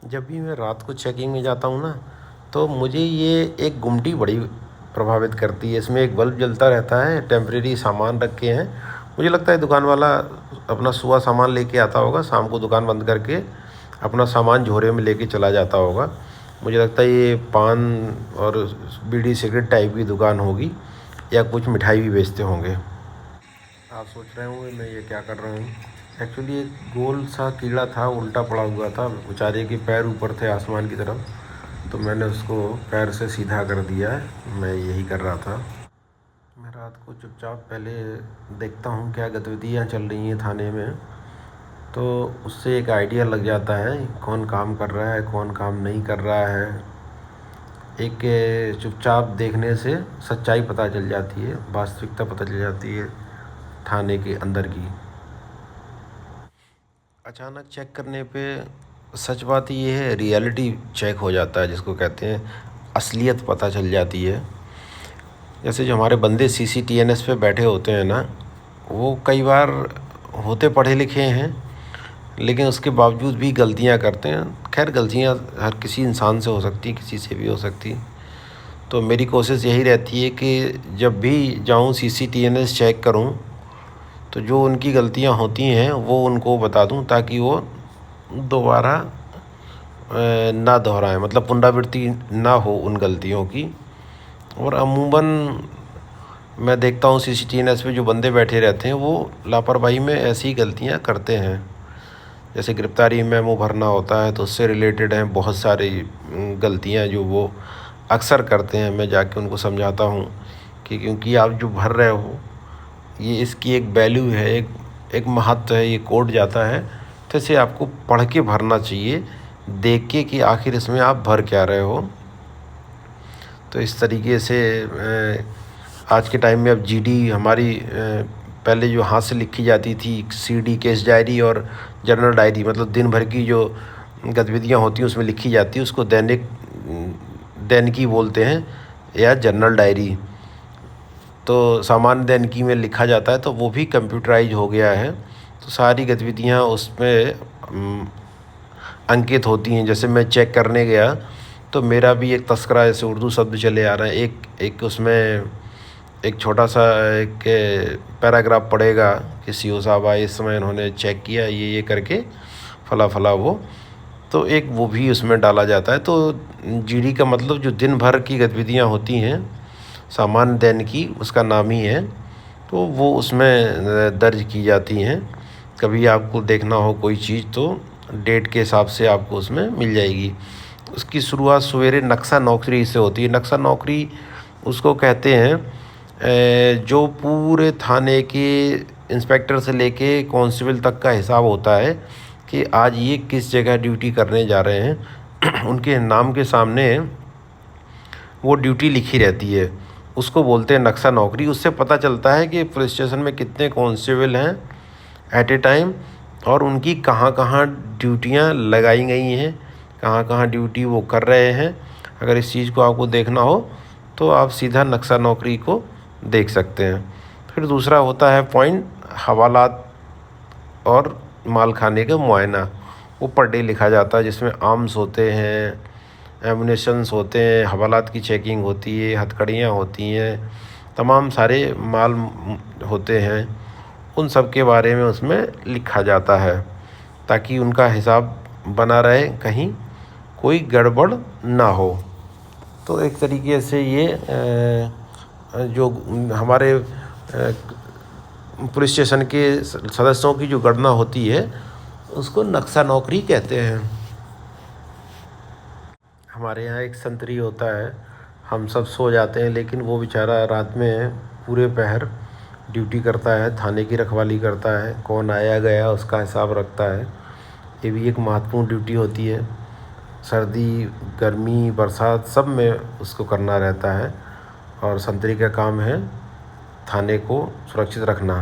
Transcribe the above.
जब भी मैं रात को चेकिंग में जाता हूँ ना, तो मुझे ये एक गुमटी बड़ी प्रभावित करती है। इसमें एक बल्ब जलता रहता है, टेम्परेरी सामान रखे हैं। मुझे लगता है दुकान वाला अपना सुबह सामान लेके आता होगा, शाम को दुकान बंद करके अपना सामान झोरे में लेके चला जाता होगा। मुझे लगता है ये पान और बीड़ी सिगरेट टाइप की दुकान होगी, या कुछ मिठाई भी बेचते होंगे। आप सोच रहे होंगे मैं ये क्या कर रहा हूँ। एक्चुअली एक गोल सा कीड़ा था, उल्टा पड़ा हुआ था, बेचारे के पैर ऊपर थे आसमान की तरफ, तो मैंने उसको पैर से सीधा कर दिया है। मैं यही कर रहा था। मैं रात को चुपचाप पहले देखता हूँ क्या गतिविधियाँ चल रही हैं थाने में, तो उससे एक आइडिया लग जाता है कौन काम कर रहा है, कौन काम नहीं कर रहा है। एक चुपचाप देखने से सच्चाई पता चल जाती है, वास्तविकता पता चल जाती है थाने के अंदर की। अचानक चेक करने पे सच बात ये है, रियलिटी चेक हो जाता है, जिसको कहते हैं असलियत पता चल जाती है। जैसे जो हमारे बंदे CCTNS पे बैठे होते हैं ना, वो कई बार होते पढ़े लिखे हैं, लेकिन उसके बावजूद भी गलतियां करते हैं। खैर, गलतियां हर किसी इंसान से हो सकती, किसी से भी हो सकती। तो मेरी कोशिश यही रहती है कि जब भी जाऊं CCTNS चेक करूं, तो जो उनकी गलतियां होती हैं वो उनको बता दूं, ताकि वो दोबारा ना दोहराएं, मतलब पुनरावृत्ति ना हो उन गलतियों की। और अमूमन मैं देखता हूँ CCTNS पे जो बंदे बैठे रहते हैं वो लापरवाही में ऐसी गलतियाँ करते हैं। जैसे गिरफ्तारी मेमो भरना होता है, तो उससे रिलेटेड हैं बहुत सारी गलतियाँ जो वो अक्सर करते हैं। मैं जाके उनको समझाता हूँ कि क्योंकि आप जो भर रहे हो, ये इसकी एक वैल्यू है, एक महत्व है, ये कोड जाता है, तो इसे आपको पढ़ के भरना चाहिए, देख के कि आखिर इसमें आप भर क्या रहे हो। तो इस तरीके से आज के टाइम में अब GD हमारी पहले जो हाथ से लिखी जाती थी CD केस डायरी और जर्नल डायरी, मतलब दिन भर की जो गतिविधियां होती हैं उसमें लिखी जाती है, उसको दैनिकी बोलते हैं या जर्नल डायरी। तो सामान्य दैनिकी में लिखा जाता है, तो वो भी कंप्यूटराइज हो गया है। तो सारी गतिविधियां उसमें अंकित होती हैं। जैसे मैं चेक करने गया, तो मेरा भी एक तस्करा, जैसे उर्दू शब्द चले आ रहे हैं, एक उसमें एक छोटा सा एक पैराग्राफ पड़ेगा कि CO साहब आए, इस समय इन्होंने चेक किया ये करके फला फला वो, तो एक वो भी उसमें डाला जाता है। तो GD का मतलब जो दिन भर की गतिविधियां होती हैं, सामान्य दैनिकी उसका नाम ही है, तो वो उसमें दर्ज की जाती हैं। कभी आपको देखना हो कोई चीज़, तो डेट के हिसाब से आपको उसमें मिल जाएगी। उसकी शुरुआत सवेरे नक्शा नौकरी से होती है। नक्शा नौकरी उसको कहते हैं जो पूरे थाने के इंस्पेक्टर से लेके कांस्टेबल तक का हिसाब होता है कि आज ये किस जगह ड्यूटी करने जा रहे हैं। उनके नाम के सामने वो ड्यूटी लिखी रहती है, उसको बोलते हैं नक्शा नौकरी। उससे पता चलता है कि पुलिस स्टेशन में कितने कांस्टेबल हैं एट ए टाइम, और उनकी कहाँ कहाँ ड्यूटियाँ लगाई गई हैं, कहाँ कहाँ ड्यूटी वो कर रहे हैं। अगर इस चीज़ को आपको देखना हो तो आप सीधा नक्शा नौकरी को देख सकते हैं। फिर दूसरा होता है पॉइंट हवालात और माल खाने का मुआयना। वो पर डे लिखा जाता है, जिसमें आर्म्स होते हैं, एमुनेशंस होते हैं, हवालात की चेकिंग होती है, हथकड़ियाँ होती हैं, तमाम सारे माल होते हैं। उन सब के बारे में उसमें लिखा जाता है, ताकि उनका हिसाब बना रहे, कहीं कोई गड़बड़ ना हो। तो एक तरीके से ये जो हमारे पुलिस स्टेशन के सदस्यों की जो गणना होती है, उसको नक्शा नौकरी कहते हैं। हमारे यहाँ एक संतरी होता है, हम सब सो जाते हैं, लेकिन वो बेचारा रात में पूरे पहर ड्यूटी करता है, थाने की रखवाली करता है, कौन आया गया उसका हिसाब रखता है। ये भी एक महत्वपूर्ण ड्यूटी होती है। सर्दी, गर्मी, बरसात सब में उसको करना रहता है, और संतरी का काम है थाने को सुरक्षित रखना।